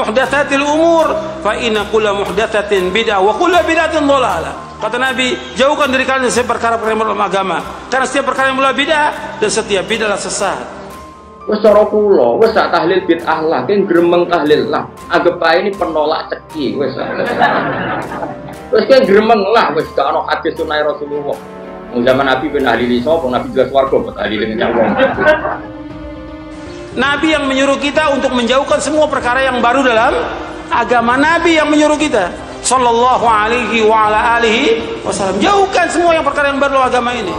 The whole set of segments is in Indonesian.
muhdatsatil umur fa inna kulla muhdatsatin bid'ah wa kulla bid'atin dhalalah. Kata Nabi, jauhkan dari kalian setiap perkara-perkara yang dalam agama, karena setiap perkara yang mulai bid'ah dan setiap bid'ah sesat. Wes cara kula, wes sak tahlil bid'ah lah, ki gremeng tahlil lah. Anggap ae ini penolak ceki wes. Wes ki gremeng lah, wes gak ono hadis sunah Rasulullah. Wong zaman Nabi ben ahli sapa, Nabi jelas warga kok ahli dengan wong. Nabi yang menyuruh kita untuk menjauhkan semua perkara yang baru dalam agama. Nabi yang menyuruh kita sallallahu alaihi wa ala alihi wasallam, jauhkan semua yang perkara yang baru dalam agama ini.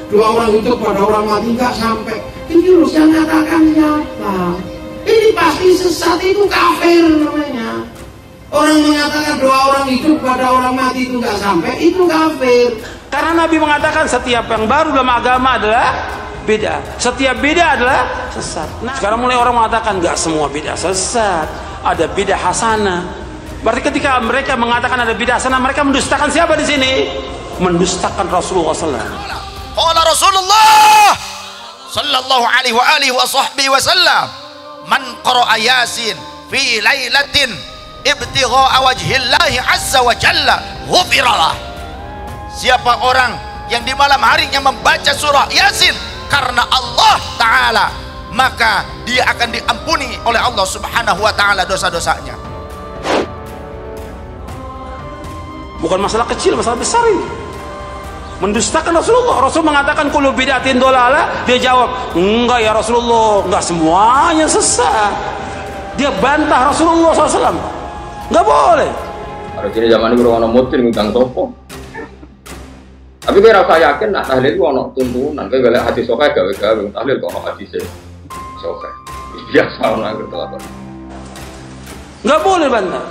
Dua orang itu pada orang mati nggak sampai. Ini harus yang katakan siapa? Ini pasti sesat, itu kafir namanya. Orang mengatakan dua orang hidup pada orang mati itu nggak sampai, itu kafir. Karena Nabi mengatakan setiap yang baru dalam agama adalah beda. Setiap beda adalah sesat. Nah, sekarang mulai orang mengatakan nggak semua beda sesat, ada beda hasanah. Berarti ketika mereka mengatakan ada beda hasanah, mereka mendustakan siapa di sini? Mendustakan Rasulullah SAW. Qala Rasulullah sallallahu alaihi wa alihi wa sahbihi wasallam, man qara'a Yasin fi lailatin ibtigha'a wajhillahi azza wa jalla ghufiralah. Siapa orang yang di malam harinya membaca surah Yasin karena Allah Ta'ala, maka dia akan diampuni oleh Allah Subhanahu wa Ta'ala dosa-dosanya. Bukan masalah kecil, masalah besar ini. Mendustakan Rasulullah. Rasul mengatakan kullu bid'atin dhalalah, dia jawab, enggak ya Rasulullah, enggak semuanya sesat. Dia bantah Rasulullah SAW. Enggak boleh. Harus ini zaman ini orang mutin ngutang sopo. Tapi kira rasa yakin nak tahlil itu ono tuntunan. Kayak galak hadis sokai gawe-gawe tahlil kok ono hadis sokai. Biasa orang gitu apa. Enggak boleh bantah.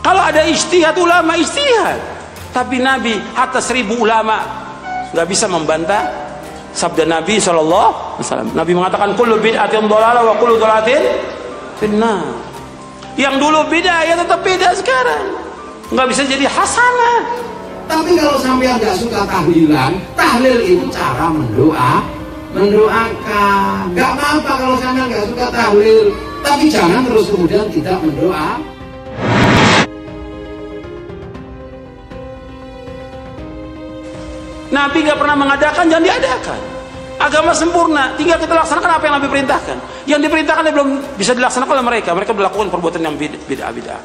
Kalau ada ijtihad ulama ijtihad, tapi Nabi hatta 1000 ulama nggak bisa membantah sabda Nabi SAW. Nabi mengatakan kullu bid'atin dhalalah wa kullu dhalalatin finnar. Yang dulu beda ya tetap beda sekarang, nggak bisa jadi hasanah. Tapi kalau sampai nggak suka tahlilan, tahlil itu cara mendoakan. Nggak apa-apa kalau sampai nggak suka tahlil, tapi jangan terus kemudian tidak mendoa. Nabi gak pernah mengadakan, jangan diadakan. Agama sempurna, tinggal kita laksanakan apa yang Nabi perintahkan. Yang diperintahkan belum bisa dilaksanakan oleh mereka. Mereka melakukan perbuatan yang bid'ah.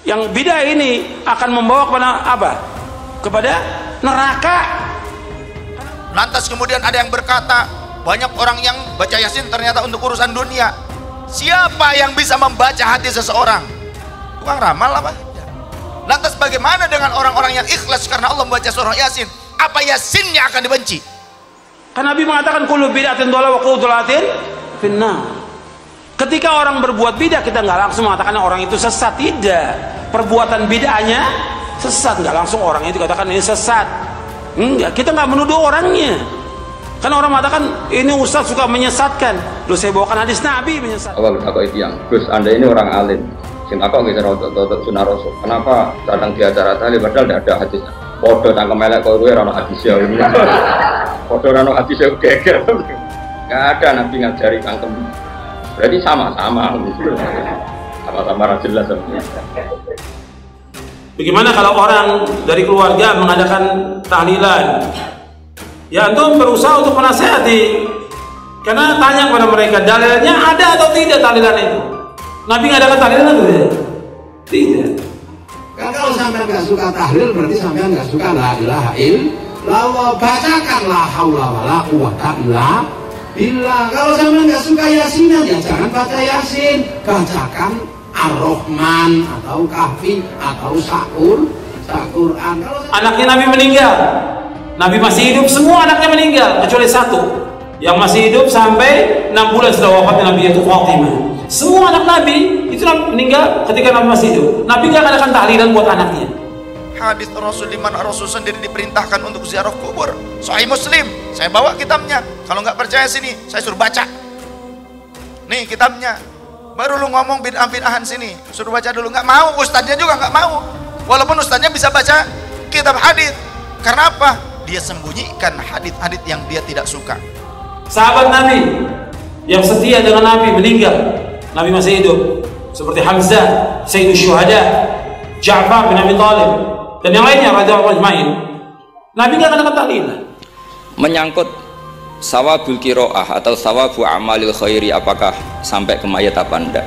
Yang bid'ah ini akan membawa kepada apa? Kepada neraka. Lantas kemudian ada yang berkata, banyak orang yang baca Yasin ternyata untuk urusan dunia. Siapa yang bisa membaca hati seseorang? Tukang ramal apa? Lantas bagaimana dengan orang-orang yang ikhlas karena Allah membaca surah Yasin? Apa Yasinnya akan dibenci? Karena Nabi mengatakan kullu bid'atin dhalalah wa kullu dhalalatin finnar. Ketika orang berbuat bid'ah, kita nggak langsung mengatakan orang itu sesat, tidak. Perbuatan bid'ahnya sesat, nggak langsung orang itu katakan ini sesat. Enggak, kita nggak menuduh orangnya. Karena orang mengatakan ini ustaz suka menyesatkan. Loh, saya bawakan hadis Nabi menyesatkan. Awal aku itu yang Gus, Anda ini orang alim. Sing apa gitu rotok sunah Rasul. Kenapa datang di acara tahlil padahal tidak ada hadisnya? Podo tangkem elek kok kowe ora hadisnya. Podo ora hadisnya geger. Enggak ada Nabi ngajari cangkem. Berarti sama-sama gitu. Sama-sama ra jelas. Bagaimana kalau orang dari keluarga mengadakan tahlilan? Ya antum berusaha untuk menasihati. Karena tanya kepada mereka, dalilnya ada atau tidak tahlilan itu? Nabi ngadakan tahlilan atau tidak? Tidak. Kan kalau sampai nggak suka tahlil berarti sampai nggak suka la ilaha illallah. Bacakan la haula wala quwata illa billah. Kalau sampai nggak suka Yasin ya jangan baca Yasin, bacakan Ar-Rahman atau Kahfi atau Quran. Anaknya Nabi meninggal, Nabi masih hidup, semua anaknya meninggal kecuali satu yang masih hidup sampai 6 bulan setelah wafatnya Nabi, yaitu Fatimah. Semua anak Nabi itu meninggal ketika Nabi masih hidup. Nabi gak akan tahlilan buat anaknya. Hadis Rasul di mana Rasul sendiri diperintahkan untuk ziarah kubur. Sahih Muslim. Saya bawa kitabnya. Kalau nggak percaya sini, saya suruh baca. Nih kitabnya. Baru lu ngomong bid'ah-bid'ahan sini. Suruh baca dulu. Nggak mau. Ustadznya juga nggak mau. Walaupun ustadznya bisa baca kitab hadis. Karena apa? Dia sembunyikan hadis-hadis yang dia tidak suka. Sahabat Nabi yang setia dengan Nabi meninggal, Nabi masih hidup. seperti Hamzah, Sayyidus Syuhada, Ja'far bin Abi Thalib dan yang lainnya radhiyallahu ajmain. Nabi nggak katakan tahlilan. Menyangkut sawabul qiraah atau sawabu amalil khairi, apakah sampai ke mayat apa enggak?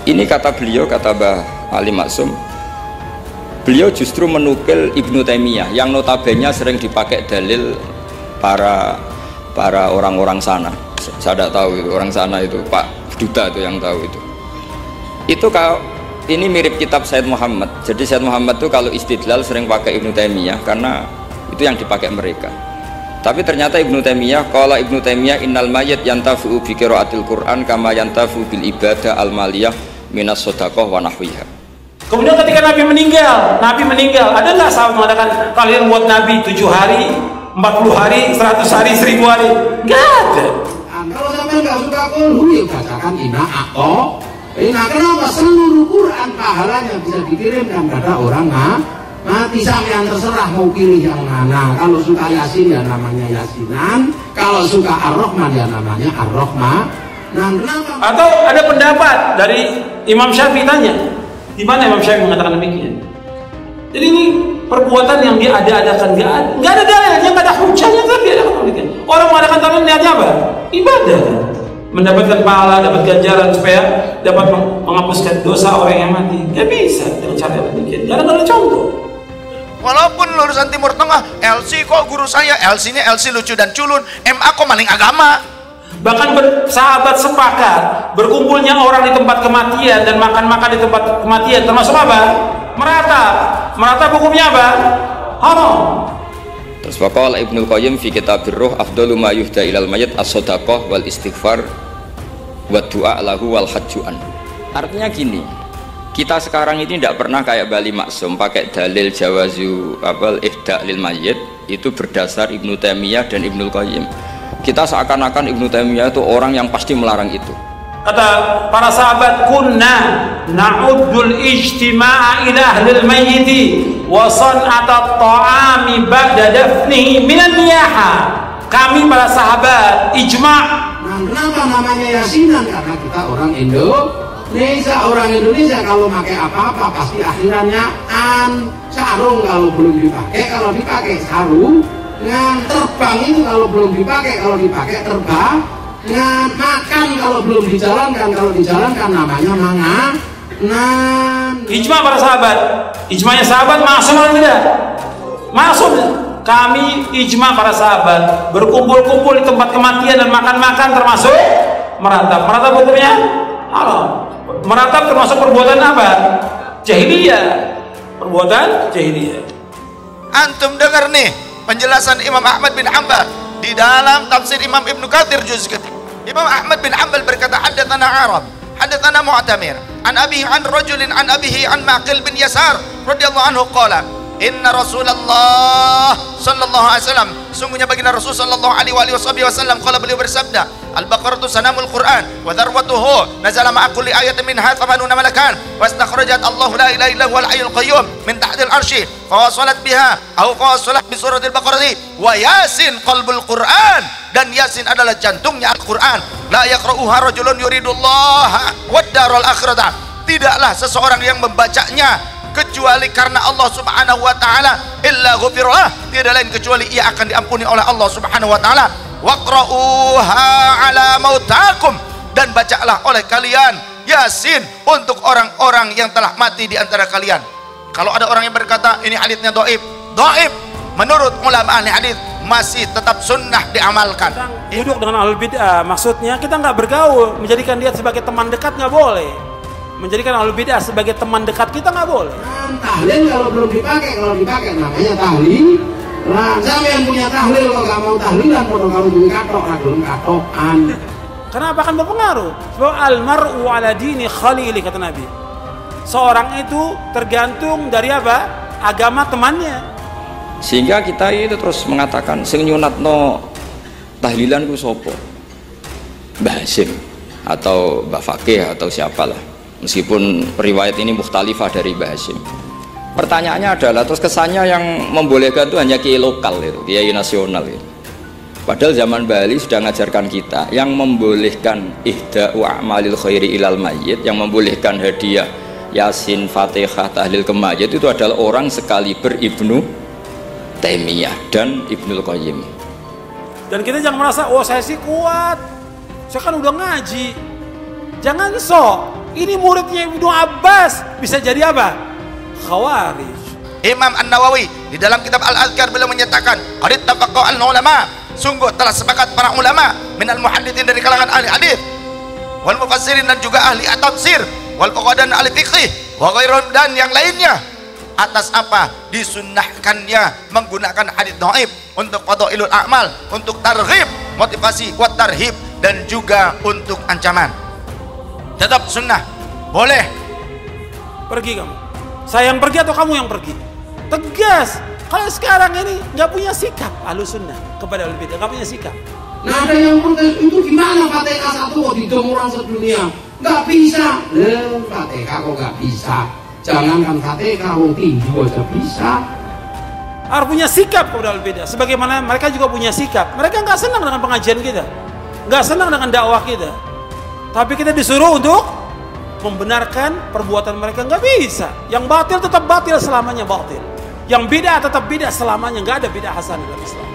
Ini kata beliau, kata Mbah Ali Maksum, beliau justru menukil Ibnu Taimiyah yang notabene sering dipakai dalil para orang-orang sana. Saya tidak tahu itu orang sana itu, Pak Duta itu yang tahu itu. Itu kalau ini mirip kitab Said Muhammad. Jadi Said Muhammad itu kalau istidlal sering pakai Ibnu Taimiyah karena itu yang dipakai mereka. Tapi ternyata Ibnu Taimiyah, qala Ibnu Taimiyah innal mayyit yantafi'u bi qiraatil Qur'an kama yantafi'u bil ibadah al maliyah minas shadaqah wa nahwiha. Kemudian ketika Nabi meninggal, ada nggak sahabat mengatakan kalian buat Nabi 7 hari, 40 hari, 100 hari, 1000 hari? Nggak ada. Kalau sampai nggak suka kulhu, ya bacakan inna atau inna. Kenapa? Seluruh Quran pahalanya bisa dikirimkan pada orang mati. Sampean terserah mau pilih yang mana. Kalau suka Yasin ya namanya Yasinan, kalau suka Ar-Rahman ya namanya Ar-Rahman. Nah, kenapa? Atau ada pendapat dari Imam Syafi'i, tanya di mana Imam Syafi'i mengatakan demikian. Jadi ini perbuatan yang dia ada-adakan, nggak ada dalilnya, nggak ada hujahnya, tapi ada demikian. Orang mengadakan tahlilan niatnya apa? Ibadah, mendapatkan pahala, dapat ganjaran supaya dapat menghapuskan dosa orang yang mati. Nggak bisa dengan cara demikian. Nggak ada contoh. Walaupun lulusan Timur Tengah, LC kok guru saya, LC ini LC lucu dan culun, MA kok maling agama. Bahkan sahabat sepakat berkumpulnya orang di tempat kematian dan makan-makan di tempat kematian termasuk apa? Meratap hukumnya apa? Haram. Terus waqala Ibnu Qayyim fi Kitabir Ruh afdalu ma yuhda ilal mayyit as-shadaqah wal istighfar wa du'a lahu wal hajjuan. Artinya gini, kita sekarang ini tidak pernah kayak Bali Maksum pakai dalil jawazu ihda lil mayyit itu berdasar Ibnu Taimiyah dan Ibnu Qayyim. Kita seakan-akan Ibnu Taimiyah itu orang yang pasti melarang itu. Kata para sahabat, kunna na'uddul ijtima'a ila ahlil mayyiti wa san'ata ta'ami ba'da dafnihi minan niyaha. Kami para sahabat ijma'. Nah, kenapa namanya Yasinan? Karena kita orang Indonesia kalau pakai apa-apa pasti akhirannya sarung kalau belum dipakai, kalau dipakai sarung. Terbang itu kalau belum dipakai, kalau dipakai terbang. Makan kalau belum dijalankan, kalau dijalankan namanya mangan. Ijma para sahabat, ijmanya sahabat masuk atau tidak? Masuk. Kami ijma para sahabat berkumpul-kumpul di tempat kematian dan makan-makan termasuk meratap. Meratap hukumnya haram. Meratap termasuk perbuatan apa? Jahiliyah. Perbuatan jahiliyah. Antum dengar nih penjelasan Imam Ahmad bin Hanbal di dalam tafsir Imam Ibnu Katsir juz ketiga. Imam Ahmad bin Hanbal berkata, haddatsana Arab, haddatsana Mu'tamir, an abihi an rajulin an abihi an Maqil bin Yasar radhiyallahu anhu qala, inna Rasulullah sallallahu alaihi wasallam, sungguhnya baginda Rasul sallallahu alaihi wasallam qala, beliau bersabda, al-baqaratu sanamul Qur'an wa dharwatuhu nazala ma'a kulli ayatin minha 80 malakan wastakhrajat Allahu la ilaha illa huwal hayyul qayyum min tahtil arsy fawasalat biha aw fawasalat bi suratil baqarati wa yasin qalbul Qur'an, dan Yasin adalah jantungnya Al-Qur'an, la yaqra'uha rajulun yuridullaha wad daral akhirata, tidaklah seseorang yang membacanya kecuali karena Allah Subhanahu wa taala, illa ghufirah, tidak lain kecuali ia akan diampuni oleh Allah Subhanahu wa taala. Waqra'uha ala mautakum, dan bacalah oleh kalian Yasin untuk orang-orang yang telah mati di antara kalian. Kalau ada orang yang berkata ini haditsnya dhaif, menurut ulama ahli hadits masih tetap sunnah diamalkan. Duduk dengan ahlul bid'ah, maksudnya kita nggak bergaul, menjadikan dia sebagai teman dekat nggak boleh. Menjadikan ahlul bid'ah sebagai teman dekat kita nggak boleh. Tahlil kalau belum dipakai, kalau dipakai namanya tahlil. Nah, siapa yang punya tahlil kalau nggak mau tahlilan, kalau punya katok, belum katokan. Kenapa akan berpengaruh? Sebab almar'u ala dini khalili, kata Nabi. Seorang itu tergantung dari apa? Agama temannya. Sehingga kita itu terus mengatakan sing nyunatno tahlilan ku sapa? Mbah Hasyim atau Mbah Fakih atau siapalah. Meskipun riwayat ini mukhtalifah dari Mbah Hasyim. Pertanyaannya adalah terus kesannya yang membolehkan itu hanya kiai lokal itu, kiai nasional itu. Padahal zaman Bali sudah mengajarkan kita yang membolehkan ihda'u a'malil khairi ilal mayyit, yang membolehkan hadiah Yasin, Fatihah, tahlil ke mayit itu adalah orang sekaliber Ibnu Taimiyah dan Ibnul Qayyim. Dan kita jangan merasa, oh saya sih kuat, saya kan udah ngaji. Jangan sok, ini muridnya Ibnu Abbas, bisa jadi apa? Khawarij. Imam An-Nawawi di dalam kitab Al-Azkar beliau menyatakan, qad ittafaqa al-ulama, sungguh telah sepakat para ulama minal muhadditsin dari kalangan ahli hadis wal mufassirin dan juga ahli tafsir wal fuqaha dan ahli fikih wa ghairuhum dan yang lainnya atas apa? Disunnahkannya menggunakan hadis dhaif untuk fadhailul a'mal, untuk targhib, motivasi wa tarhib, dan juga untuk ancaman. Tetap sunnah, boleh. Pergi kamu, saya yang pergi atau kamu yang pergi? Tegas. Kalau sekarang ini nggak punya sikap Ahlussunnah kepada ahlul bidah, nggak punya sikap. Nah ada yang protes, itu gimana KTK satu kok didom orang sedunia? Nggak bisa. KTK kok nggak bisa? Jangankan KTK, wong tinju aja bisa. Harus punya sikap kepada ahlul bidah. Sebagaimana mereka juga punya sikap. Mereka nggak senang dengan pengajian kita, nggak senang dengan dakwah kita. Tapi kita disuruh untuk membenarkan perbuatan mereka, nggak bisa. Yang batil tetap batil selamanya batil. Yang bid'ah tetap bid'ah selamanya, nggak ada bid'ah hasan dalam Islam.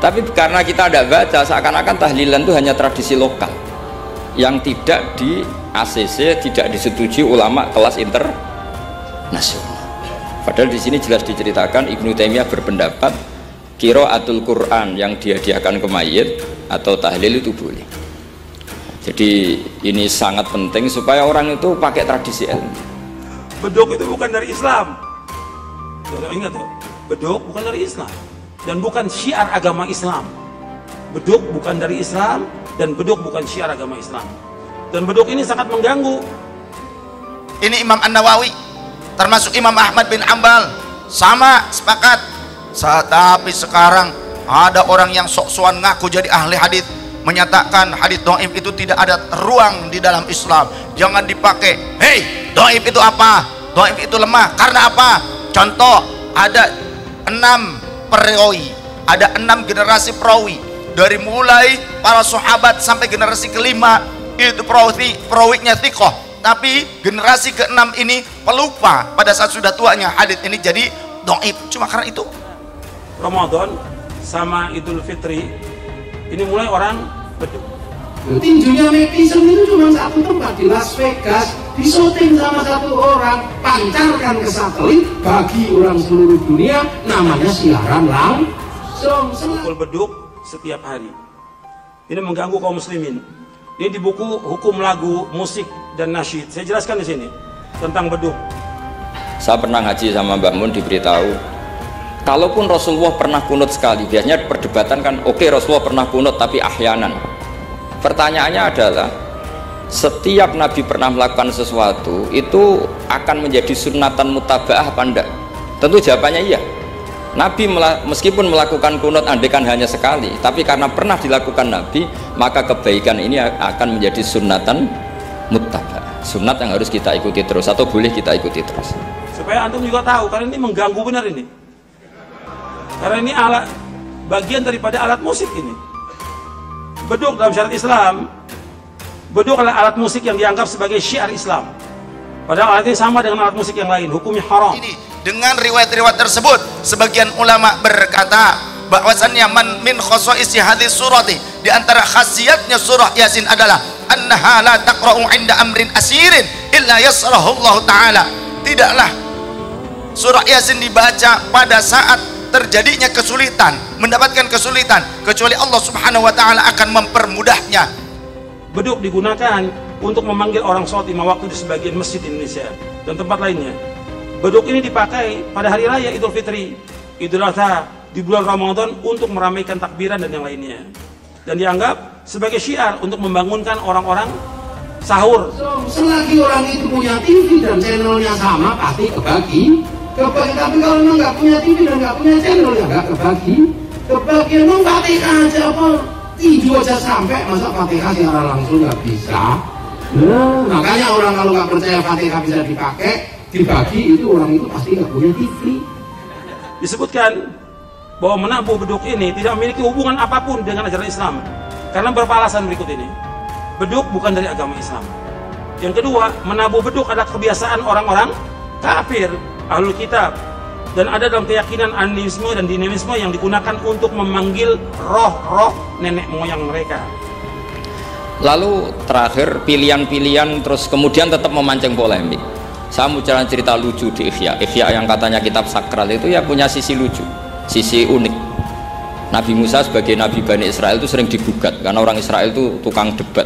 Tapi karena kita tidak baca, seakan-akan tahlilan itu hanya tradisi lokal yang tidak di ACC, tidak disetujui ulama kelas internasional. Padahal di sini jelas diceritakan Ibnu Taimiyah berpendapat qiraatul Quran yang dihadiahkan ke mayit atau tahlil itu boleh. Jadi ini sangat penting supaya orang itu pakai tradisi ilmu. Beduk itu bukan dari Islam. Ingat tuh, beduk bukan dari Islam dan bukan syiar agama Islam. Beduk bukan dari Islam dan beduk bukan syiar agama Islam. Dan beduk ini sangat mengganggu. Ini Imam An-Nawawi, termasuk Imam Ahmad bin Ambal, sama sepakat. Tapi sekarang ada orang yang sok-sokan ngaku jadi ahli hadis, menyatakan hadis dhaif itu tidak ada ruang di dalam Islam, jangan dipakai. Hei, dhaif itu apa? Dhaif itu lemah. Karena apa? Contoh, ada 6 perawi, ada 6 generasi perawi, dari mulai para sahabat sampai generasi kelima itu perawinya thiqah. Tapi generasi ke-6 ini pelupa pada saat sudah tuanya hadis ini jadi dhaif. Cuma karena itu. Ramadan sama Idul Fitri ini mulai orang beduk. Tinjunya Mason itu cuma satu tempat di Las Vegas, disyuting sama satu orang, pancarkan ke satelit bagi orang seluruh dunia, namanya siaran langsung. Pukul beduk setiap hari. Ini mengganggu kaum muslimin. Ini di buku Hukum Lagu, Musik dan Nasyid. Saya jelaskan di sini tentang beduk. Saya pernah ngaji sama Mbak Mun, diberitahu kalaupun Rasulullah pernah kunut sekali, biasanya perdebatan kan, oke, Rasulullah pernah kunut tapi ahyanan. Pertanyaannya adalah, setiap Nabi pernah melakukan sesuatu itu akan menjadi sunnatan mutaba'ah apa enggak? Tentu jawabannya iya. Nabi meskipun melakukan kunut andekan hanya sekali, tapi karena pernah dilakukan Nabi, maka kebaikan ini akan menjadi sunnatan mutaba'ah, sunnat yang harus kita ikuti terus atau boleh kita ikuti terus. Supaya antum juga tahu, karena ini mengganggu benar ini. Karena ini alat, bagian daripada alat musik ini. Beduk dalam syariat Islam, beduk adalah alat musik yang dianggap sebagai syiar Islam. Padahal alat ini sama dengan alat musik yang lain, hukumnya haram. Dengan riwayat-riwayat tersebut, sebagian ulama berkata bahwasannya man min khosa'isi hadis surati, di antara khasiatnya surah Yasin adalah annaha la taqra'u 'inda amrin asirin illa yasrahu Allah taala. Tidaklah surah Yasin dibaca pada saat terjadinya kesulitan, mendapatkan kesulitan, kecuali Allah Subhanahu wa taala akan mempermudahnya. Beduk digunakan untuk memanggil orang sholat 5 waktu di sebagian masjid Indonesia dan tempat lainnya. Beduk ini dipakai pada hari raya Idul Fitri, Idul Adha, di bulan Ramadan untuk meramaikan takbiran dan yang lainnya. Dan dianggap sebagai syiar untuk membangunkan orang-orang sahur. Selagi orang itu punya TV dan channelnya sama, pasti kebagi. Tapi kalau memang nggak punya TV dan nggak punya channel, ya nggak kebagi. Kebagian memang Fatihah aja apa, tinju aja sampai, masa Fatihah secara langsung nggak bisa. Nah, makanya orang kalau nggak percaya Fatihah bisa dipakai, dibagi, itu orang itu pasti nggak punya TV. Disebutkan bahwa menabuh beduk ini tidak memiliki hubungan apapun dengan ajaran Islam. Karena beberapa alasan berikut ini. Beduk bukan dari agama Islam. Yang kedua, menabuh beduk adalah kebiasaan orang-orang kafir, ahlul kitab, dan ada dalam keyakinan animisme dan dinamisme yang digunakan untuk memanggil roh-roh nenek moyang mereka. Lalu terakhir pilihan-pilihan terus kemudian tetap memancing polemik. Saya mau cerita lucu di Ihya yang katanya kitab sakral itu ya punya sisi lucu, sisi unik. Nabi Musa sebagai Nabi Bani Israel itu sering digugat karena orang Israel itu tukang debat.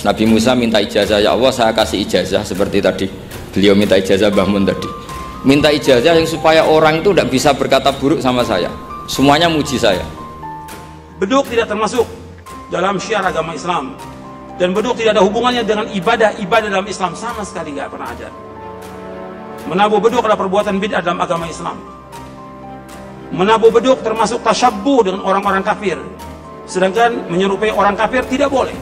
Nabi Musa minta ijazah, ya Allah saya kasih ijazah seperti tadi beliau minta ijazah Mbah Mun tadi, minta ijazah yang supaya orang itu tidak bisa berkata buruk sama saya, semuanya muji saya. Beduk tidak termasuk dalam syiar agama Islam, dan beduk tidak ada hubungannya dengan ibadah dalam Islam, sama sekali nggak pernah ada. Menabuh beduk adalah perbuatan bid'ah dalam agama Islam. Menabuh beduk termasuk tasyabbuh dengan orang-orang kafir, sedangkan menyerupai orang kafir tidak boleh.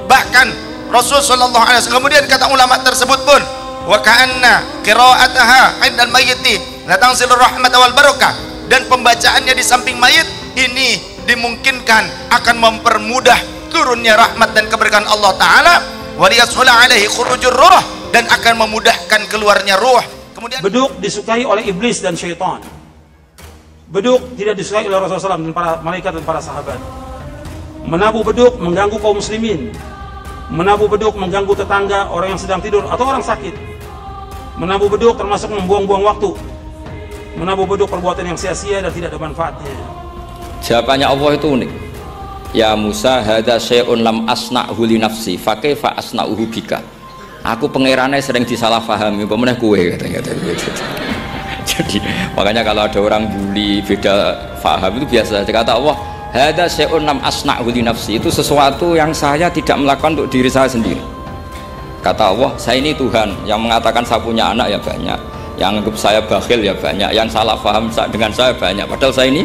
Bahkan Rasul sallallahu alaihi wasallam, kemudian kata ulama tersebut pun, wa ka'anna qira'ataha 'indal mayyiti la tanzilur rahmat wal barakah, dan pembacaannya di samping mayit ini dimungkinkan akan mempermudah turunnya rahmat dan keberkahan Allah taala, wa liyashula alaihi khurujur ruh, dan akan memudahkan keluarnya ruh. Kemudian beduk disukai oleh iblis dan syaitan. Beduk tidak disukai oleh Rasulullah SAW dan para malaikat dan para sahabat. Menabuh beduk mengganggu kaum muslimin. Menabuh beduk mengganggu tetangga, orang yang sedang tidur atau orang sakit. Menabuh beduk termasuk membuang-buang waktu. Menabuh beduk perbuatan yang sia-sia dan tidak ada manfaatnya. Jawabannya Allah itu unik. Ya Musa, hadza syai'un lam asna'hu li nafsi, fa kaifa asna'uhu bika. Aku pangerannya sering disalahpahami, pemenang kue katanya. Jadi makanya kalau ada orang bully beda paham itu biasa. Kata Allah, hadza syai'un lam asna'hu li nafsi, itu sesuatu yang saya tidak melakukan untuk diri saya sendiri. Kata Allah, saya ini Tuhan, yang mengatakan saya punya anak ya banyak, yang anggap saya bakhil ya banyak, yang salah paham dengan saya banyak, padahal saya ini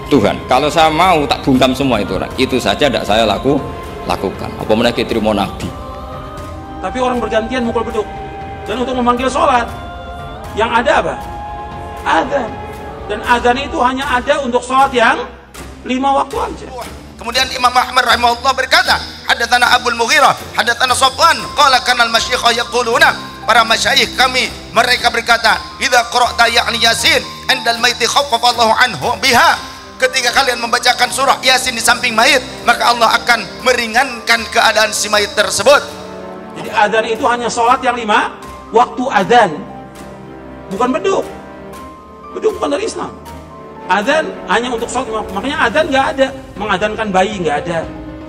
Tuhan. Kalau saya mau tak bungkam semua itu saja tidak saya lakukan. Apa mereka terima Nabi? Tapi orang bergantian mukul beduk, dan untuk memanggil sholat yang ada apa? Adzan. Dan adzan itu hanya ada untuk sholat yang 5 waktu aja. Kemudian Imam Ahmad rahimahullah berkata, hadatsana Abul Mughirah, hadatsana Safwan, qala kanal masyayikh yaquluna, para masyayikh kami mereka berkata, idza qara'ta ya'ni Yasin 'indal maiti khaffafa Allahu anhu biha. Ketika kalian membacakan surah Yasin di samping mayit, maka Allah akan meringankan keadaan si mayit tersebut. Jadi adzan itu hanya sholat yang 5 waktu adzan, bukan beduk. Beduk bukan dari Islam. Adzan hanya untuk sholat. Makanya adzan nggak ada, mengadzankan bayi nggak ada,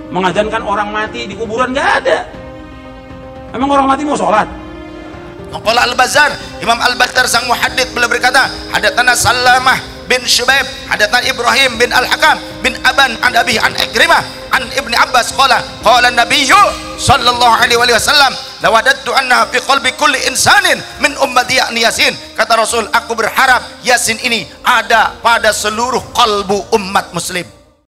mengadzankan orang mati di kuburan nggak ada. Emang orang mati mau sholat? Qala Al-Bazzar, Imam Al-Bazzar sang muhaddits beliau berkata, hadatsana Salamah bin Syubaib, hadatsana Ibrahim bin Al-Hakam bin Aban an Abi an Ikrimah an Ibni Abbas qala Nabiyyu sallallahu alaihi wasallam, lawadattu anna fi qalbi kulli insanin min ummati ya'ni Yasin. Kata Rasul, aku berharap Yasin ini ada pada seluruh kalbu umat muslim.